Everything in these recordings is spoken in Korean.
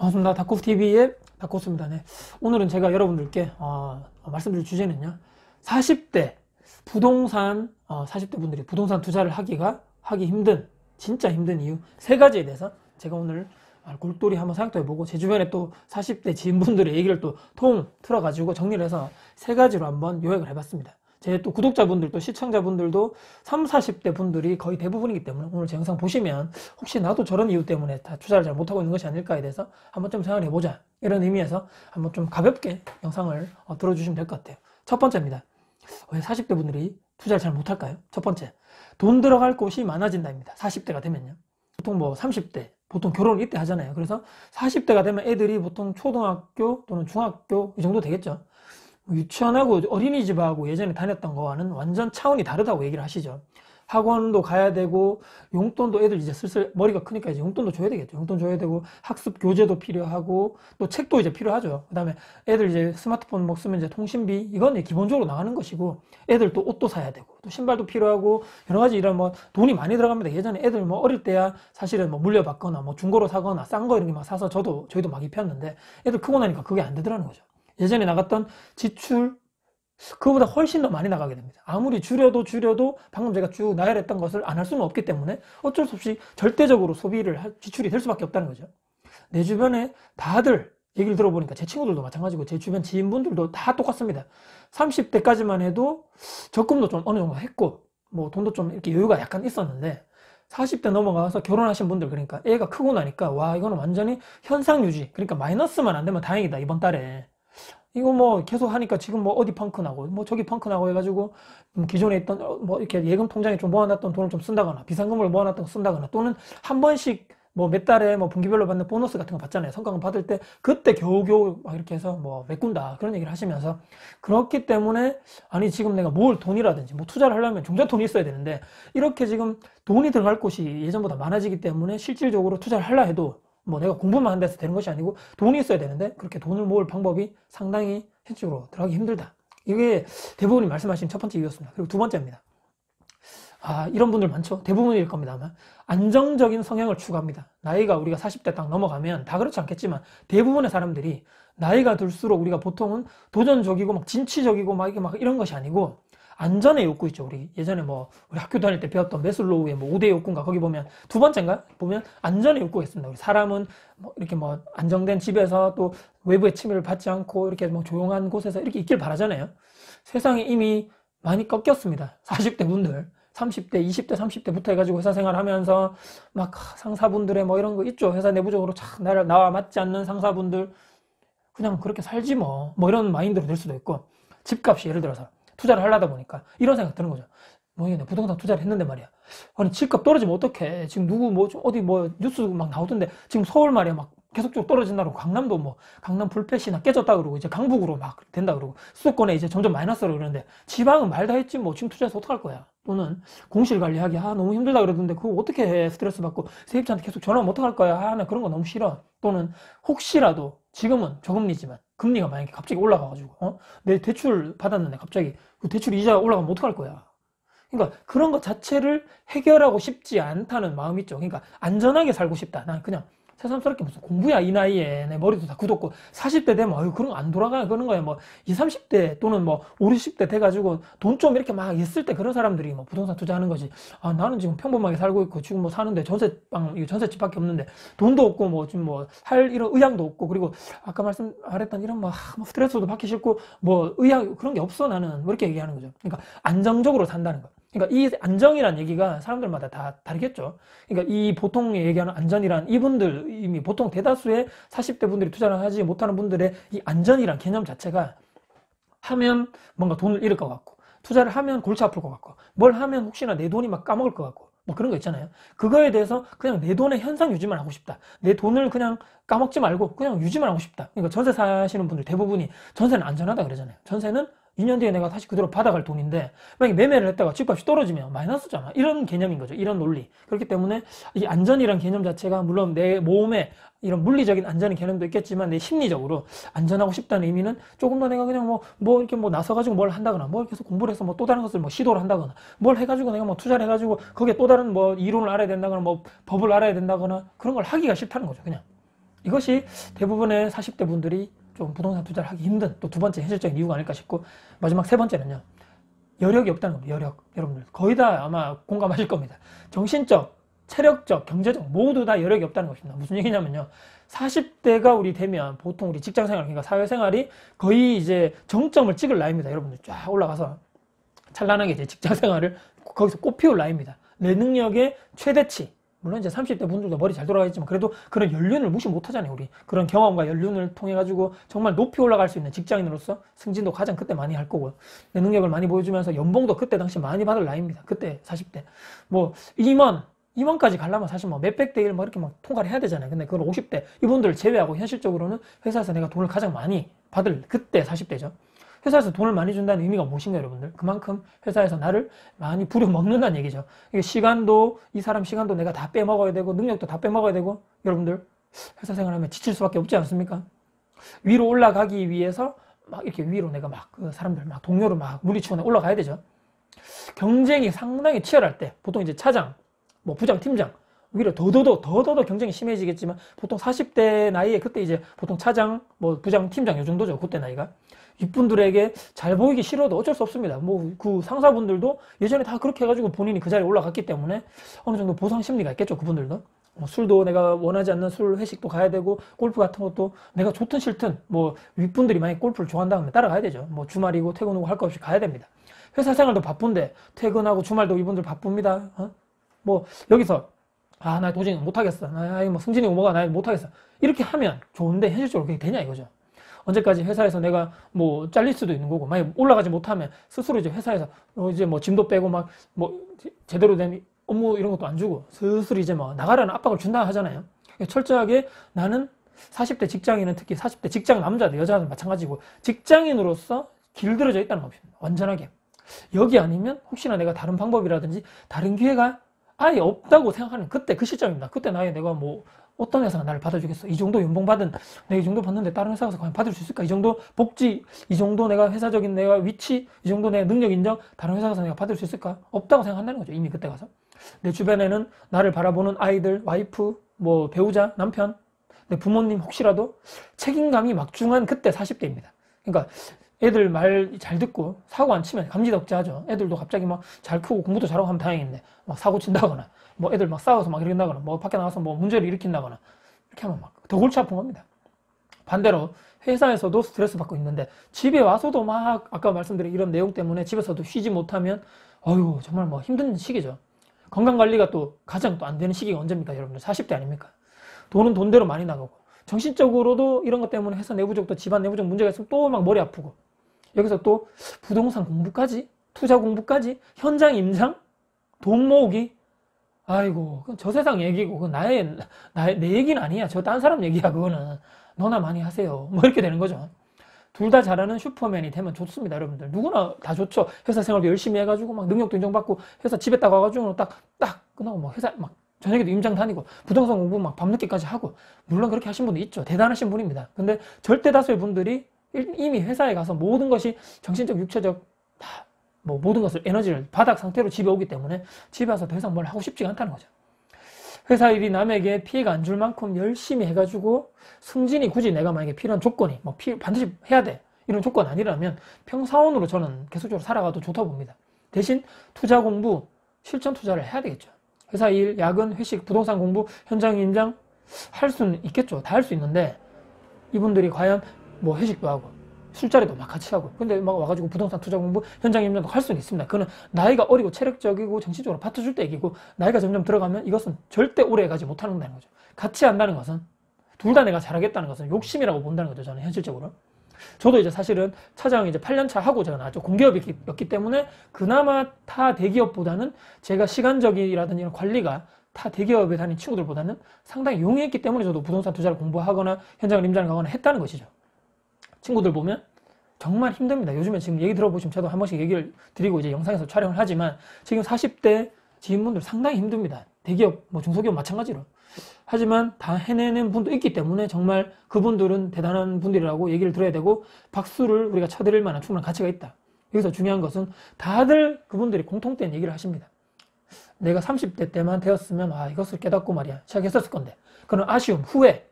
반갑습니다. 다코스TV의 다코스입니다. 네. 오늘은 제가 여러분들께 말씀드릴 주제는요. 40대 부동산 40대 분들이 부동산 투자를 하기 힘든, 진짜 힘든 이유 세 가지에 대해서 제가 오늘 골똘히 한번 생각도 해보고, 제 주변에 또 40대 지인분들의 얘기를 또 틀어가지고 정리를 해서 세 가지로 한번 요약을 해봤습니다. 제 또 구독자분들도 시청자분들도 30, 40대 분들이 거의 대부분이기 때문에 오늘 제 영상 보시면 혹시 나도 저런 이유 때문에 다 투자를 잘 못하고 있는 것이 아닐까에 대해서 한번 좀 생각을 해보자, 이런 의미에서 한번 좀 가볍게 영상을 들어주시면 될 것 같아요. 첫 번째입니다. 왜 40대 분들이 투자를 잘 못할까요? 첫 번째, 돈 들어갈 곳이 많아진다입니다. 40대가 되면요. 보통 뭐 30대 보통 결혼을 이때 하잖아요. 그래서 40대가 되면 애들이 보통 초등학교 또는 중학교 이 정도 되겠죠. 유치원하고 어린이집하고 예전에 다녔던 거와는 완전 차원이 다르다고 얘기를 하시죠. 학원도 가야 되고, 용돈도 애들 이제 슬슬 머리가 크니까 이제 용돈도 줘야 되겠죠. 용돈 줘야 되고, 학습 교재도 필요하고, 또 책도 이제 필요하죠. 그 다음에 애들 이제 스마트폰 뭐 쓰면 이제 통신비, 이건 이제 기본적으로 나가는 것이고, 애들 또 옷도 사야 되고, 또 신발도 필요하고, 여러 가지 이런 뭐 돈이 많이 들어갑니다. 예전에 애들 뭐 어릴 때야 사실은 뭐 물려받거나 뭐 중고로 사거나 싼 거 이런 게 막 사서 저희도 막 입혔는데, 애들 크고 나니까 그게 안 되더라는 거죠. 예전에 나갔던 지출, 그거보다 훨씬 더 많이 나가게 됩니다. 아무리 줄여도 방금 제가 쭉 나열했던 것을 안 할 수는 없기 때문에 어쩔 수 없이 절대적으로 지출이 될 수밖에 없다는 거죠. 내 주변에 다들 얘기를 들어보니까, 제 친구들도 마찬가지고 제 주변 지인분들도 다 똑같습니다. 30대까지만 해도 적금도 좀 어느 정도 했고, 뭐 돈도 좀 이렇게 여유가 약간 있었는데, 40대 넘어가서 결혼하신 분들, 그러니까 애가 크고 나니까 와, 이거는 완전히 현상 유지, 그러니까 마이너스만 안 되면 다행이다 이번 달에. 이거 뭐 계속 하니까 지금 뭐 어디 펑크 나고 뭐 저기 펑크 나고 해가지고 기존에 있던 뭐 이렇게 예금 통장에 좀 모아놨던 돈을 좀 쓴다거나, 비상금을 모아놨던 거 쓴다거나, 또는 한 번씩 뭐 몇 달에 뭐 분기별로 받는 보너스 같은 거 받잖아요. 성과금 받을 때 그때 겨우겨우 막 이렇게 해서 뭐 메꾼다, 그런 얘기를 하시면서, 그렇기 때문에 아니 지금 내가 뭘 돈이라든지 뭐 투자를 하려면 종잣돈이 있어야 되는데, 이렇게 지금 돈이 들어갈 곳이 예전보다 많아지기 때문에 실질적으로 투자를 하려 해도 뭐 내가 공부만 한다 해서 되는 것이 아니고 돈이 있어야 되는데, 그렇게 돈을 모을 방법이 상당히 현실적으로 들어가기 힘들다. 이게 대부분이 말씀하신 첫 번째 이유였습니다. 그리고 두 번째입니다. 이런 분들 많죠. 대부분일 겁니다. 아마 안정적인 성향을 추구합니다. 나이가 우리가 40대 딱 넘어가면, 다 그렇지 않겠지만 대부분의 사람들이 나이가 들수록 우리가 보통은 도전적이고 막 진취적이고 막 이게 막 이런 것이 아니고, 안전의 욕구 있죠. 우리 예전에 뭐 우리 학교 다닐 때 배웠던 메슬로우의 뭐 5대 욕구인가, 거기 보면 두 번째인가 보면 안전의 욕구가 있습니다. 우리 사람은 뭐 이렇게 뭐 안정된 집에서 또 외부의 침해를 받지 않고 이렇게 뭐 조용한 곳에서 이렇게 있길 바라잖아요. 세상이 이미 많이 꺾였습니다. 40대 분들, 30대, 20대, 30대부터 해가지고 회사 생활하면서 막 상사분들의 뭐 이런 거 있죠. 회사 내부적으로 참 나와 맞지 않는 상사분들, 그냥 그렇게 살지 뭐 이런 마인드로 될 수도 있고, 집값이 예를 들어서 투자를 하려다 보니까 이런 생각 드는 거죠. 뭐 이게 부동산 투자를 했는데 말이야, 아니 집값 떨어지면 어떡해. 지금 누구 뭐 어디 뭐 뉴스 막 나오던데, 지금 서울 말이야 막 계속적으로 떨어진다고, 강남도 뭐 강남 불패시나 깨졌다 그러고, 이제 강북으로 막 된다 그러고, 수도권에 이제 점점 마이너스로 그러는데, 지방은 말 다 했지 뭐 지금 투자해서 어떡할 거야. 또는 공실 관리하기 너무 힘들다 그러던데 그거 어떻게 해. 스트레스 받고 세입자한테 계속 전화하면 어떡할 거야. 나 그런 거 너무 싫어. 또는 혹시라도 지금은 저금리지만 금리가 만약에 갑자기 올라가가지고 내 대출 받았는데 갑자기 그 대출 이자 올라가면 어떡할 거야. 그러니까 그런 것 자체를 해결하고 싶지 않다는 마음이 있죠. 그러니까 안전하게 살고 싶다. 난 그냥 새삼스럽게 무슨 공부야 이 나이에, 내 머리도 다 굳었고 40대 되면 그런 거 안 돌아가 그러는 거야. 뭐 20, 30대 또는 뭐 5, 60대 돼가지고 돈 좀 이렇게 막 있을 때 그런 사람들이 뭐 부동산 투자하는 거지. 나는 지금 평범하게 살고 있고 지금 뭐 사는데 전세집밖에 없는데 돈도 없고 뭐 지금 뭐 할 이런 의향도 없고, 그리고 아까 말했던 이런 뭐 스트레스도 받기 싫고 뭐 의향 그런 게 없어 나는, 뭐 이렇게 얘기하는 거죠. 그러니까 안정적으로 산다는 거. 그러니까 이 안정이란 얘기가 사람들마다 다 다르겠죠. 그러니까 이 보통 얘기하는 안전이란, 이분들 이미 보통 대다수의 40대 분들이 투자를 하지 못하는 분들의 이 안전이란 개념 자체가, 하면 뭔가 돈을 잃을 것 같고, 투자를 하면 골치 아플 것 같고, 뭘 하면 혹시나 내 돈이 막 까먹을 것 같고, 뭐 그런 거 있잖아요. 그거에 대해서 그냥 내 돈의 현상 유지만 하고 싶다. 내 돈을 그냥 까먹지 말고 그냥 유지만 하고 싶다. 그러니까 전세 사시는 분들 대부분이 전세는 안전하다 그러잖아요. 전세는 2년 뒤에 내가 다시 그대로 받아갈 돈인데, 만약에 매매를 했다가 집값이 떨어지면 마이너스잖아. 이런 개념인 거죠. 이런 논리. 그렇기 때문에 이 안전이란 개념 자체가 물론 내 몸에 이런 물리적인 안전의 개념도 있겠지만, 내 심리적으로 안전하고 싶다는 의미는 조금 더 내가 그냥 뭐 이렇게 뭐 나서가지고 뭘 한다거나, 뭘 계속 공부를 해서 뭐 또 다른 것을 뭐 시도를 한다거나, 뭘 해가지고 내가 뭐 투자를 해가지고 거기에 또 다른 뭐 이론을 알아야 된다거나, 뭐 법을 알아야 된다거나, 그런 걸 하기가 싫다는 거죠. 그냥 이것이 대부분의 40대 분들이 좀 부동산 투자를 하기 힘든 또 두 번째 현실적인 이유가 아닐까 싶고, 마지막 세 번째는요. 여력이 없다는 겁니다. 여력. 여러분들 거의 다 아마 공감하실 겁니다. 정신적, 체력적, 경제적 모두 다 여력이 없다는 것입니다. 무슨 얘기냐면요. 40대가 우리 되면 보통 우리 직장생활, 그러니까 사회생활이 거의 이제 정점을 찍을 나이입니다. 여러분들 쫙 올라가서 찬란하게 이제 직장생활을 거기서 꽃피울 나이입니다. 내 능력의 최대치. 물론 이제 30대 분들도 머리 잘 돌아가겠지만 그래도 그런 연륜을 무시 못 하잖아요. 우리 그런 경험과 연륜을 통해 가지고 정말 높이 올라갈 수 있는 직장인으로서 승진도 가장 그때 많이 할 거고요. 내 능력을 많이 보여주면서 연봉도 그때 당시 많이 받을 나이입니다. 그때 40대 뭐 2만까지 가려면 사실 뭐 몇백 대 1 뭐 이렇게 막 통과를 해야 되잖아요. 근데 그건 50대 이분들을 제외하고 현실적으로는 회사에서 내가 돈을 가장 많이 받을 그때 40대죠. 회사에서 돈을 많이 준다는 의미가 무엇인가, 여러분들? 그만큼 회사에서 나를 많이 부려먹는다는 얘기죠. 이게 시간도, 이 사람 시간도 내가 다 빼먹어야 되고, 능력도 다 빼먹어야 되고, 여러분들, 회사 생활하면 지칠 수밖에 없지 않습니까? 위로 올라가기 위해서, 막 이렇게 위로 내가 막, 그 사람들 막 동료를 막 물리치고 올라가야 되죠. 경쟁이 상당히 치열할 때, 보통 이제 차장, 뭐 부장, 팀장, 오히려 더더더 경쟁이 심해지겠지만, 보통 40대 나이에 그때 이제 보통 차장, 뭐 부장, 팀장 요 정도죠. 그때 나이가. 이분들에게 잘 보이기 싫어도 어쩔 수 없습니다. 뭐 그 상사분들도 예전에 다 그렇게 해가지고 본인이 그 자리에 올라갔기 때문에 어느 정도 보상 심리가 있겠죠. 그분들도. 뭐 술도 내가 원하지 않는 술 회식도 가야 되고, 골프 같은 것도 내가 좋든 싫든 뭐 윗분들이 만약 골프를 좋아한다면 따라가야 되죠. 뭐 주말이고 퇴근이고 할 거 없이 가야 됩니다. 회사 생활도 바쁜데 퇴근하고 주말도 이분들 바쁩니다. 뭐 여기서 나 도저히 못하겠어. 뭐 승진이 오모가 나 못하겠어. 이렇게 하면 좋은데 현실적으로 그게 되냐 이거죠. 언제까지 회사에서 내가 뭐 잘릴 수도 있는 거고, 만약 올라가지 못하면 스스로 이제 회사에서 이제 뭐 짐도 빼고 막 뭐 제대로 된 업무 이런 것도 안 주고 스스로 이제 뭐 나가라는 압박을 준다 하잖아요. 철저하게 나는 40대 직장인은 특히 40대 직장 남자들, 여자들 마찬가지고 직장인으로서 길들여져 있다는 겁니다. 완전하게. 여기 아니면 혹시나 내가 다른 방법이라든지 다른 기회가 아예 없다고 생각하는 그때 그 시점입니다. 그때 나에 내가 뭐 어떤 회사가 나를 받아주겠어? 이 정도 연봉 받은 내가 이 정도 받는데 다른 회사 가서 과연 받을 수 있을까? 이 정도 복지, 이 정도 내가 회사적인 내가 위치, 이 정도 내 능력 인정 다른 회사 가서 내가 받을 수 있을까? 없다고 생각한다는 거죠. 이미 그때 가서. 내 주변에는 나를 바라보는 아이들, 와이프, 뭐 배우자, 남편, 내 부모님 혹시라도 책임감이 막중한 그때 40대입니다. 그러니까 애들 말 잘 듣고 사고 안 치면 감지덕지하죠. 애들도 갑자기 막 잘 크고 공부도 잘하고 하면 다행인데 막 사고 친다거나 뭐 애들 막 싸워서 막 이런다거나 뭐 밖에 나가서 뭐 문제를 일으킨다거나 이렇게 하면 막 더 골치 아픈 겁니다. 반대로 회사에서도 스트레스 받고 있는데 집에 와서도 막 아까 말씀드린 이런 내용 때문에 집에서도 쉬지 못하면 어휴 정말 뭐 힘든 시기죠. 건강관리가 또 가장 또 안 되는 시기가 언제입니까, 여러분들? 40대 아닙니까? 돈은 돈대로 많이 나가고 정신적으로도 이런 것 때문에 회사 내부적 또 집안 내부적 문제가 있으면 또 막 머리 아프고, 여기서 또 부동산 공부까지, 투자 공부까지, 현장 임장, 돈 모으기. 아이고, 그건 저 세상 얘기고, 그건 내 얘기는 아니야. 저 딴 사람 얘기야, 그거는. 너나 많이 하세요. 뭐 이렇게 되는 거죠. 둘 다 잘하는 슈퍼맨이 되면 좋습니다, 여러분들. 누구나 다 좋죠. 회사 생활도 열심히 해가지고, 막 능력도 인정받고, 회사 집에 딱 와가지고, 딱 끝나고, 막 회사, 막 저녁에도 임장 다니고, 부동산 공부 막 밤늦게까지 하고, 물론 그렇게 하신 분도 있죠. 대단하신 분입니다. 근데 절대 다수의 분들이 이미 회사에 가서 모든 것이 정신적, 육체적, 다, 뭐 모든 것을 에너지를 바닥 상태로 집에 오기 때문에 집에 와서 더 이상 뭘 하고 싶지가 않다는 거죠. 회사 일이 남에게 피해가 안 줄 만큼 열심히 해가지고 승진이 굳이 내가 만약에 필요한 조건이 뭐 반드시 해야 돼 이런 조건 아니라면 평사원으로 저는 계속적으로 살아가도 좋다고 봅니다. 대신 투자 공부, 실전 투자를 해야 되겠죠. 회사 일, 야근, 회식, 부동산 공부, 현장 임장 할 수는 있겠죠. 다 할 수 있는데 이분들이 과연 뭐 회식도 하고 술자리도 막 같이 하고 근데 막 와가지고 부동산 투자 공부, 현장 임장도 할 수는 있습니다. 그거는 나이가 어리고 체력적이고 정신적으로 받쳐줄 때 얘기고, 나이가 점점 들어가면 이것은 절대 오래 가지 못한다는 거죠. 같이 한다는 것은 둘 다 내가 잘하겠다는 것은 욕심이라고 본다는 거죠. 저는 현실적으로. 저도 이제 사실은 차장 이제 8년차 하고 제가 나왔죠. 공기업이었기 때문에 그나마 타 대기업보다는 제가 시간적이라든지 이런 관리가 타 대기업에 다닌 친구들보다는 상당히 용이했기 때문에 저도 부동산 투자를 공부하거나 현장을 임장을 가거나 했다는 것이죠. 친구들 보면 정말 힘듭니다. 요즘에 지금 얘기 들어보시면 저도 한 번씩 얘기를 드리고 이제 영상에서 촬영을 하지만 지금 40대 지인분들 상당히 힘듭니다. 대기업, 뭐 중소기업 마찬가지로. 하지만 다 해내는 분도 있기 때문에 정말 그분들은 대단한 분들이라고 얘기를 들어야 되고 박수를 우리가 쳐드릴 만한 충분한 가치가 있다. 여기서 중요한 것은 다들 그분들이 공통된 얘기를 하십니다. 내가 30대 때만 되었으면 이것을 깨닫고 말이야 시작했었을 건데, 그런 아쉬움, 후회,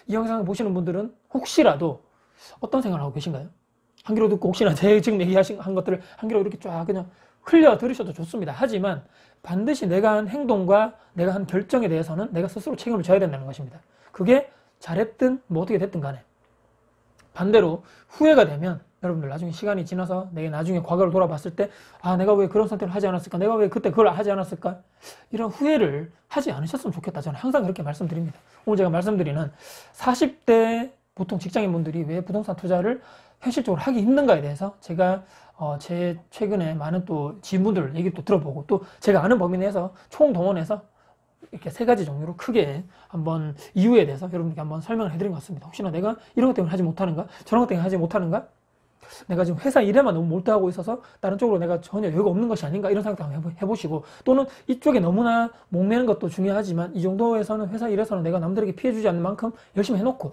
이 영상을 보시는 분들은 혹시라도 어떤 생각을 하고 계신가요? 한 귀로 듣고 혹시나 제 지금 한 것들을 한 귀로 이렇게 쫙 그냥 흘려 들으셔도 좋습니다. 하지만 반드시 내가 한 행동과 내가 한 결정에 대해서는 내가 스스로 책임을 져야 된다는 것입니다. 그게 잘했든 뭐 어떻게 됐든 간에. 반대로 후회가 되면 여러분들 나중에 시간이 지나서 내가 나중에 과거를 돌아봤을 때 아, 내가 왜 그런 선택을 하지 않았을까? 내가 왜 그때 그걸 하지 않았을까? 이런 후회를 하지 않으셨으면 좋겠다. 저는 항상 그렇게 말씀드립니다. 오늘 제가 말씀드리는 40대 보통 직장인분들이 왜 부동산 투자를 현실적으로 하기 힘든가에 대해서 제가 제 최근에 많은 또 지인분들 얘기 또 들어보고 또 제가 아는 범위 내에서 총동원해서 이렇게 세 가지 종류로 크게 한번 이유에 대해서 여러분들께 한번 설명을 해드린 것 같습니다. 혹시나 내가 이런 것 때문에 하지 못하는가? 저런 것 때문에 하지 못하는가? 내가 지금 회사 일에만 너무 몰두하고 있어서 다른 쪽으로 내가 전혀 여유가 없는 것이 아닌가? 이런 생각도 한번 해보시고 또는 이쪽에 너무나 목매는 것도 중요하지만 이 정도에서는 회사 일에서는 내가 남들에게 피해주지 않는 만큼 열심히 해놓고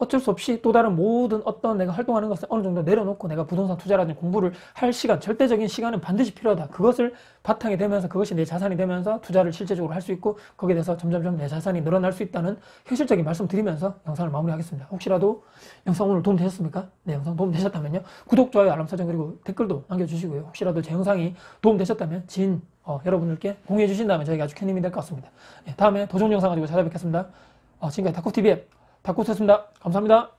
어쩔 수 없이 또 다른 모든 어떤 내가 활동하는 것을 어느 정도 내려놓고 내가 부동산 투자라든지 공부를 할 시간, 절대적인 시간은 반드시 필요하다. 그것을 바탕이 되면서 그것이 내 자산이 되면서 투자를 실제적으로 할 수 있고 거기에 대해서 점점점 내 자산이 늘어날 수 있다는 현실적인 말씀 드리면서 영상을 마무리하겠습니다. 혹시라도 영상 오늘 도움 되셨습니까? 네, 영상 도움 되셨다면요. 구독, 좋아요, 알람 설정 그리고 댓글도 남겨주시고요. 혹시라도 제 영상이 도움 되셨다면 지인 여러분들께 공유해 주신다면 저희가 아주 큰 힘이 될 것 같습니다. 네, 다음에 더 좋은 영상 가지고 찾아뵙겠습니다. 지금까지 다쿠TV의 다쿠였습니다. 감사합니다.